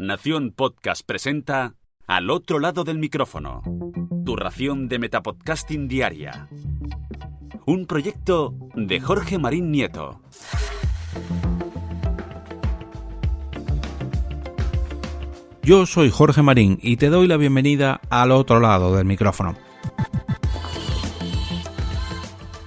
Nación Podcast presenta Al otro lado del micrófono, tu ración de metapodcasting diaria. Un proyecto de Jorge Marín Nieto. Yo soy Jorge Marín y te doy la bienvenida al otro lado del micrófono.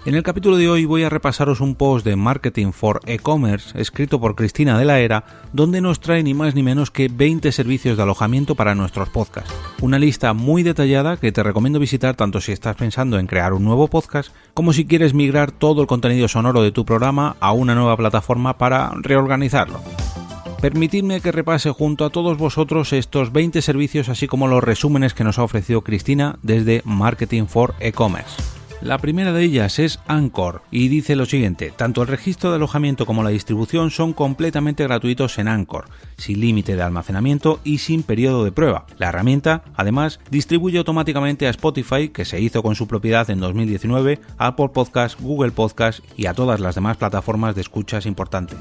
En el capítulo de hoy voy a repasaros un post de Marketing for E-Commerce escrito por Cristina de la Era, donde nos trae ni más ni menos que 20 servicios de alojamiento para nuestros podcasts. Una lista muy detallada que te recomiendo visitar tanto si estás pensando en crear un nuevo podcast, como si quieres migrar todo el contenido sonoro de tu programa a una nueva plataforma para reorganizarlo. Permitidme que repase junto a todos vosotros estos 20 servicios, así como los resúmenes que nos ha ofrecido Cristina desde Marketing for E-Commerce. La primera de ellas es Anchor y dice lo siguiente: tanto el registro de alojamiento como la distribución son completamente gratuitos en Anchor, sin límite de almacenamiento y sin periodo de prueba. La herramienta, además, distribuye automáticamente a Spotify, que se hizo con su propiedad en 2019, a Apple Podcast, Google Podcast y a todas las demás plataformas de escuchas importantes.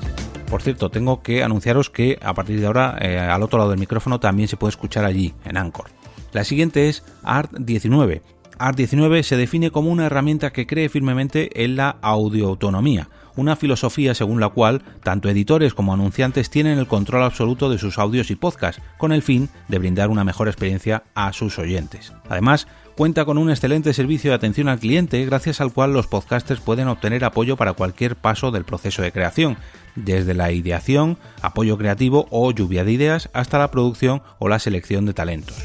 Por cierto, tengo que anunciaros que a partir de ahora, al otro lado del micrófono también se puede escuchar allí, en Anchor. La siguiente es Art19. Art19 se define como una herramienta que cree firmemente en la audioautonomía, una filosofía según la cual tanto editores como anunciantes tienen el control absoluto de sus audios y podcasts, con el fin de brindar una mejor experiencia a sus oyentes. Además, cuenta con un excelente servicio de atención al cliente, gracias al cual los podcasters pueden obtener apoyo para cualquier paso del proceso de creación, desde la ideación, apoyo creativo o lluvia de ideas, hasta la producción o la selección de talentos.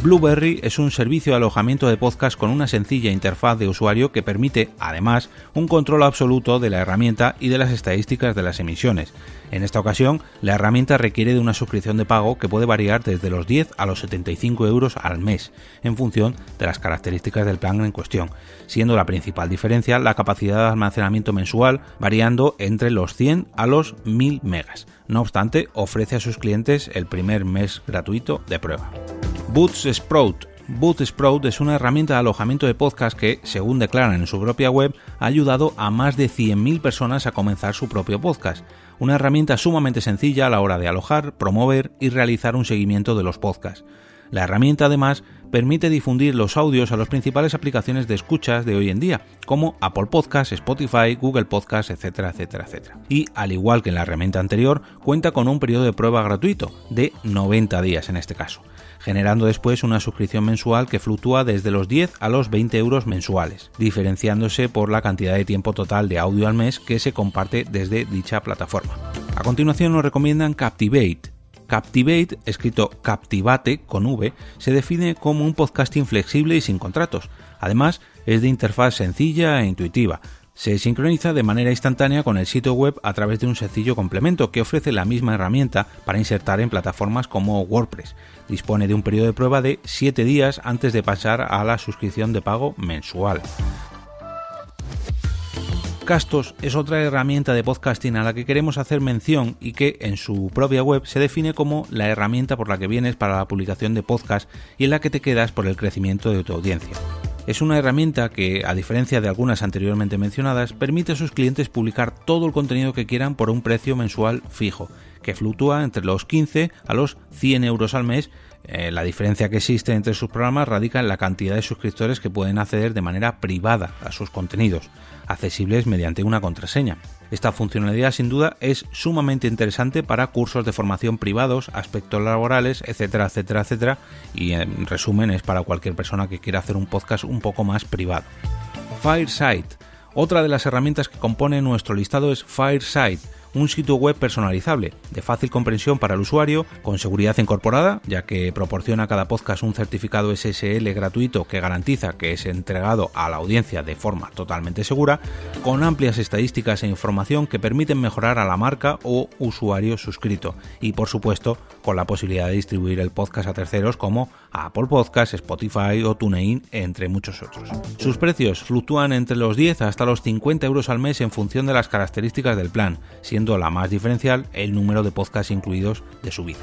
Blubrry es un servicio de alojamiento de podcast con una sencilla interfaz de usuario que permite, además, un control absoluto de la herramienta y de las estadísticas de las emisiones. En esta ocasión, la herramienta requiere de una suscripción de pago que puede variar desde los 10 a los 75 euros al mes, en función de las características del plan en cuestión, siendo la principal diferencia la capacidad de almacenamiento mensual, variando entre los 100 a los 1000 megas. No obstante, ofrece a sus clientes el primer mes gratuito de prueba. Buzzsprout. Buzzsprout es una herramienta de alojamiento de podcast que, según declaran en su propia web, ha ayudado a más de 100.000 personas a comenzar su propio podcast. Una herramienta sumamente sencilla a la hora de alojar, promover y realizar un seguimiento de los podcasts. La herramienta, además, permite difundir los audios a las principales aplicaciones de escuchas de hoy en día, como Apple Podcasts, Spotify, Google Podcasts, etcétera, etcétera, etcétera. Y, al igual que en la herramienta anterior, cuenta con un periodo de prueba gratuito, de 90 días en este caso, generando después una suscripción mensual que fluctúa desde los 10 a los 20 euros mensuales, diferenciándose por la cantidad de tiempo total de audio al mes que se comparte desde dicha plataforma. A continuación nos recomiendan Captivate. Captivate, escrito Captivate con V, se define como un podcasting flexible y sin contratos. Además, es de interfaz sencilla e intuitiva. Se sincroniza de manera instantánea con el sitio web a través de un sencillo complemento que ofrece la misma herramienta para insertar en plataformas como WordPress. Dispone de un periodo de prueba de 7 días antes de pasar a la suscripción de pago mensual. Castos es otra herramienta de podcasting a la que queremos hacer mención y que en su propia web se define como la herramienta por la que vienes para la publicación de podcast y en la que te quedas por el crecimiento de tu audiencia. Es una herramienta que, a diferencia de algunas anteriormente mencionadas, permite a sus clientes publicar todo el contenido que quieran por un precio mensual fijo, que fluctúa entre los 15 a los 100 euros al mes. La diferencia que existe entre sus programas radica en la cantidad de suscriptores que pueden acceder de manera privada a sus contenidos, accesibles mediante una contraseña. Esta funcionalidad sin duda es sumamente interesante para cursos de formación privados, aspectos laborales, etcétera, etcétera, etcétera, y en resumen es para cualquier persona que quiera hacer un podcast un poco más privado. Fireside. Otra de las herramientas que compone nuestro listado es Fireside, un sitio web personalizable, de fácil comprensión para el usuario, con seguridad incorporada, ya que proporciona a cada podcast un certificado SSL gratuito que garantiza que es entregado a la audiencia de forma totalmente segura, con amplias estadísticas e información que permiten mejorar a la marca o usuario suscrito, y por supuesto con la posibilidad de distribuir el podcast a terceros como a Apple Podcasts, Spotify o TuneIn, entre muchos otros. Sus precios fluctúan entre los 10 hasta los 50 euros al mes en función de las características del plan, siendo la más diferencial el número de podcasts incluidos de su vida.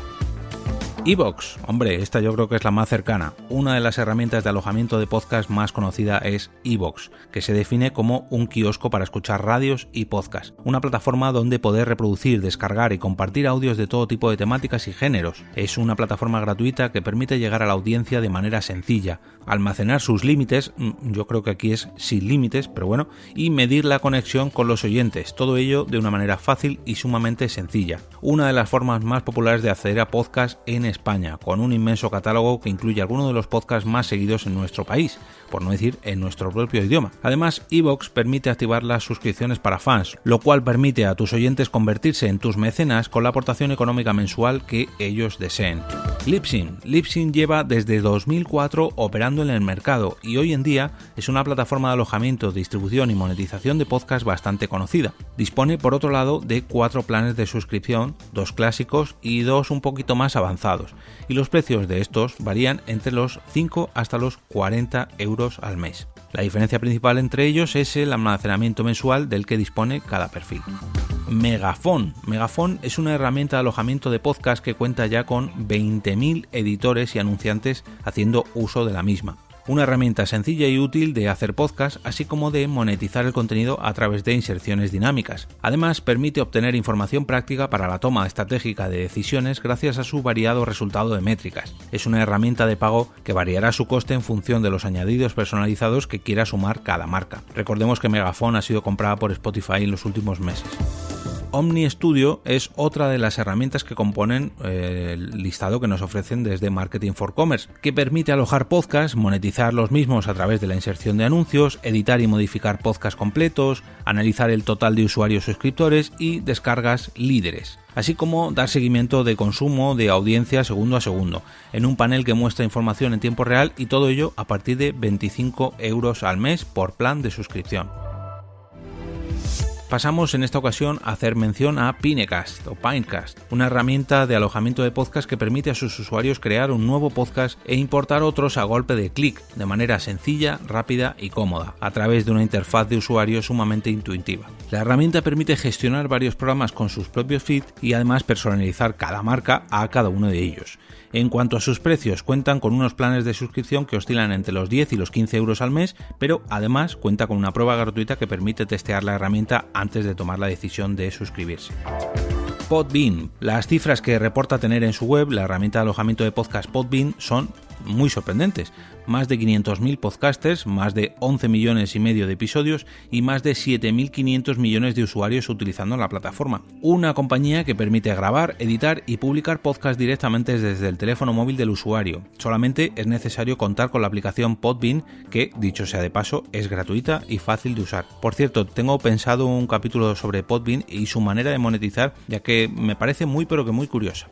iVoox, hombre, esta yo creo que es la más cercana. Una de las herramientas de alojamiento de podcast más conocida es iVoox, que se define como un kiosco para escuchar radios y podcast. Una plataforma donde poder reproducir, descargar y compartir audios de todo tipo de temáticas y géneros. Es una plataforma gratuita que permite llegar a la audiencia de manera sencilla, almacenar sus límites, yo creo que aquí es sin límites, pero bueno, y medir la conexión con los oyentes. Todo ello de una manera fácil y sumamente sencilla. Una de las formas más populares de acceder a podcast en España, con un inmenso catálogo que incluye algunos de los podcasts más seguidos en nuestro país, por no decir en nuestro propio idioma. Además, iVoox permite activar las suscripciones para fans, lo cual permite a tus oyentes convertirse en tus mecenas con la aportación económica mensual que ellos deseen. Libsyn lleva desde 2004 operando en el mercado y hoy en día es una plataforma de alojamiento, distribución y monetización de podcast bastante conocida. Dispone, por otro lado, de 4 planes de suscripción, 2 clásicos y 2 un poquito más avanzados, y los precios de estos varían entre los 5 hasta los 40 euros al mes. La diferencia principal entre ellos es el almacenamiento mensual del que dispone cada perfil. Megaphone es una herramienta de alojamiento de podcast que cuenta ya con 20.000 editores y anunciantes haciendo uso de la misma. Una herramienta sencilla y útil de hacer podcast, así como de monetizar el contenido a través de inserciones dinámicas. Además, permite obtener información práctica para la toma estratégica de decisiones gracias a su variado resultado de métricas. Es una herramienta de pago que variará su coste en función de los añadidos personalizados que quiera sumar cada marca. Recordemos que Megaphone ha sido comprada por Spotify en los últimos meses. Omny Studio es otra de las herramientas que componen el listado que nos ofrecen desde Marketing for Commerce, que permite alojar podcasts, monetizar los mismos a través de la inserción de anuncios, editar y modificar podcasts completos, analizar el total de usuarios suscriptores y descargas líderes, así como dar seguimiento de consumo de audiencia segundo a segundo, en un panel que muestra información en tiempo real y todo ello a partir de 25 euros al mes por plan de suscripción. Pasamos en esta ocasión a hacer mención a Pinecast, una herramienta de alojamiento de podcast que permite a sus usuarios crear un nuevo podcast e importar otros a golpe de clic, de manera sencilla, rápida y cómoda, a través de una interfaz de usuario sumamente intuitiva. La herramienta permite gestionar varios programas con sus propios feeds y además personalizar cada marca a cada uno de ellos. En cuanto a sus precios, cuentan con unos planes de suscripción que oscilan entre los 10 y los 15 euros al mes, pero además cuenta con una prueba gratuita que permite testear la herramienta antes de tomar la decisión de suscribirse. Podbean. Las cifras que reporta tener en su web la herramienta de alojamiento de podcast Podbean son muy sorprendentes. Más de 500.000 podcasters, más de 11 millones y medio de episodios y más de 7.500 millones de usuarios utilizando la plataforma. Una compañía que permite grabar, editar y publicar podcasts directamente desde el teléfono móvil del usuario. Solamente es necesario contar con la aplicación Podbean, que, dicho sea de paso, es gratuita y fácil de usar. Por cierto, tengo pensado un capítulo sobre Podbean y su manera de monetizar, ya que me parece muy pero que muy curiosa.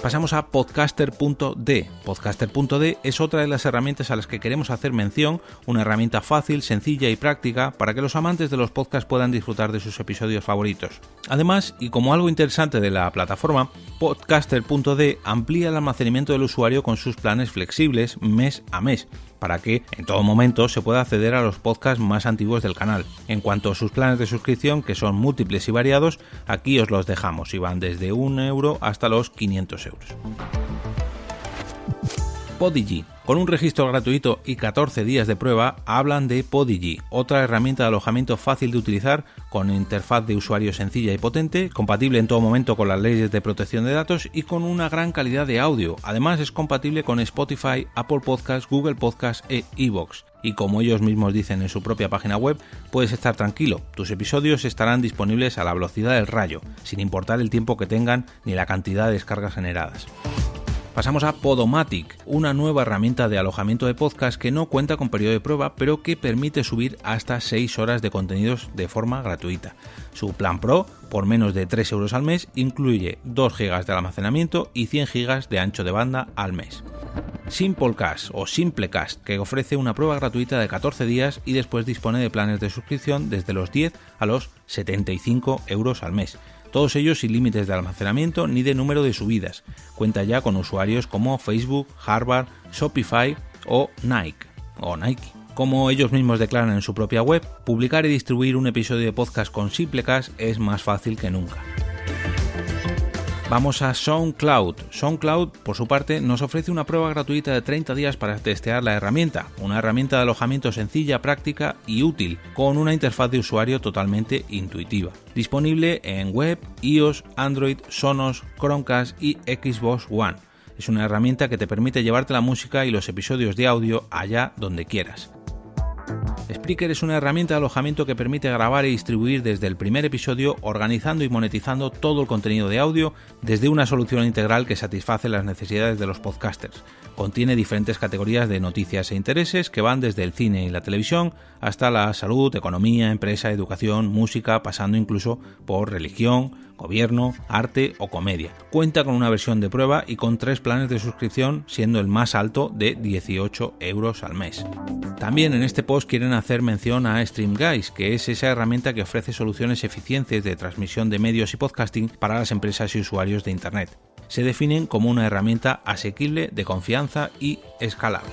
Pasamos a Podcaster.d. Podcaster.d es otra de las herramientas a las que queremos hacer mención, una herramienta fácil, sencilla y práctica para que los amantes de los podcasts puedan disfrutar de sus episodios favoritos. Además, y como algo interesante de la plataforma, Podcaster.d amplía el almacenamiento del usuario con sus planes flexibles mes a mes, para que en todo momento se pueda acceder a los podcasts más antiguos del canal. En cuanto a sus planes de suscripción, que son múltiples y variados, aquí os los dejamos y van desde 1 euro hasta los 500 euros. Podigy. Con un registro gratuito y 14 días de prueba, hablan de Podigy, otra herramienta de alojamiento fácil de utilizar, con interfaz de usuario sencilla y potente, compatible en todo momento con las leyes de protección de datos y con una gran calidad de audio. Además es compatible con Spotify, Apple Podcasts, Google Podcasts e iVoox. Y como ellos mismos dicen en su propia página web, puedes estar tranquilo, tus episodios estarán disponibles a la velocidad del rayo, sin importar el tiempo que tengan ni la cantidad de descargas generadas. Pasamos a Podomatic, una nueva herramienta de alojamiento de podcast que no cuenta con periodo de prueba, pero que permite subir hasta 6 horas de contenidos de forma gratuita. Su plan Pro, por menos de 3 euros al mes, incluye 2 GB de almacenamiento y 100 GB de ancho de banda al mes. Simplecast o Simplecast, que ofrece una prueba gratuita de 14 días y después dispone de planes de suscripción desde los 10 a los 75 euros al mes. Todos ellos sin límites de almacenamiento ni de número de subidas. Cuenta ya con usuarios como Facebook, Harvard, Shopify o Nike. Como ellos mismos declaran en su propia web, publicar y distribuir un episodio de podcast con Simplecast es más fácil que nunca. Vamos a SoundCloud. SoundCloud, por su parte, nos ofrece una prueba gratuita de 30 días para testear la herramienta. Una herramienta de alojamiento sencilla, práctica y útil, con una interfaz de usuario totalmente intuitiva. Disponible en web, iOS, Android, Sonos, Chromecast y Xbox One. Es una herramienta que te permite llevarte la música y los episodios de audio allá donde quieras. Spreaker es una herramienta de alojamiento que permite grabar y distribuir desde el primer episodio, organizando y monetizando todo el contenido de audio desde una solución integral que satisface las necesidades de los podcasters. Contiene diferentes categorías de noticias e intereses que van desde el cine y la televisión hasta la salud, economía, empresa, educación, música, pasando incluso por religión, gobierno, arte o comedia. Cuenta con una versión de prueba y con 3 planes de suscripción, siendo el más alto de 18 € al mes. También en este post quieren hacer mención a StreamGuys, que es esa herramienta que ofrece soluciones eficientes de transmisión de medios y podcasting para las empresas y usuarios de Internet. Se definen como una herramienta asequible, de confianza y escalable.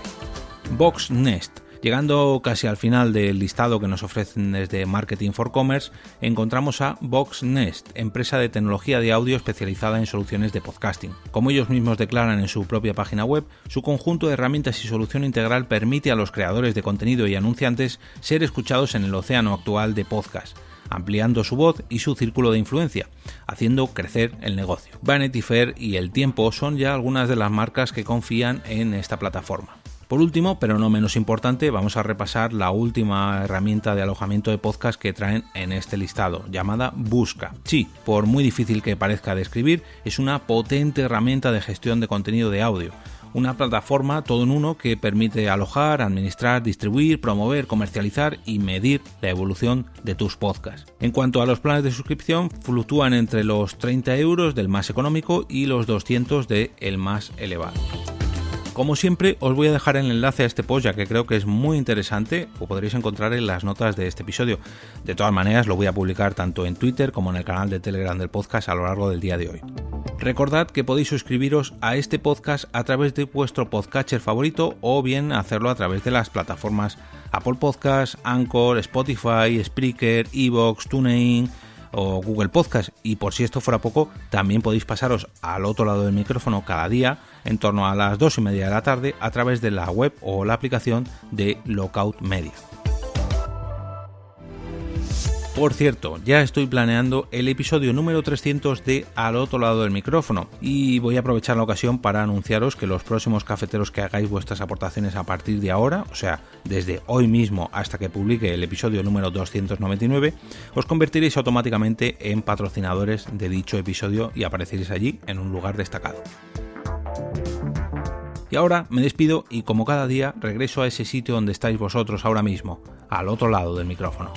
Voxnest. Llegando casi al final del listado que nos ofrecen desde Marketing for Commerce, encontramos a Voxnest, empresa de tecnología de audio especializada en soluciones de podcasting. Como ellos mismos declaran en su propia página web, su conjunto de herramientas y solución integral permite a los creadores de contenido y anunciantes ser escuchados en el océano actual de podcast, ampliando su voz y su círculo de influencia, haciendo crecer el negocio. Vanity Fair y El Tiempo son ya algunas de las marcas que confían en esta plataforma. Por último, pero no menos importante, vamos a repasar la última herramienta de alojamiento de podcast que traen en este listado, llamada Busca. Sí, por muy difícil que parezca de escribir, es una potente herramienta de gestión de contenido de audio. Una plataforma todo en uno que permite alojar, administrar, distribuir, promover, comercializar y medir la evolución de tus podcasts. En cuanto a los planes de suscripción, fluctúan entre los 30 € del más económico y los 200 del más elevado. Como siempre, os voy a dejar el enlace a este post, ya que creo que es muy interesante, o podréis encontrar en las notas de este episodio. De todas maneras, lo voy a publicar tanto en Twitter como en el canal de Telegram del podcast a lo largo del día de hoy. Recordad que podéis suscribiros a este podcast a través de vuestro podcatcher favorito o bien hacerlo a través de las plataformas Apple Podcasts, Anchor, Spotify, Spreaker, Evox, TuneIn o Google Podcast. Y por si esto fuera poco, también podéis pasaros al otro lado del micrófono cada día en torno a las 2:30 de la tarde a través de la web o la aplicación de Lookout Media. Por cierto, ya estoy planeando el episodio número 300 de Al otro lado del micrófono y voy a aprovechar la ocasión para anunciaros que los próximos cafeteros que hagáis vuestras aportaciones a partir de ahora, o sea, desde hoy mismo hasta que publique el episodio número 299, os convertiréis automáticamente en patrocinadores de dicho episodio y apareceréis allí en un lugar destacado. Y ahora me despido y como cada día regreso a ese sitio donde estáis vosotros ahora mismo, al otro lado del micrófono.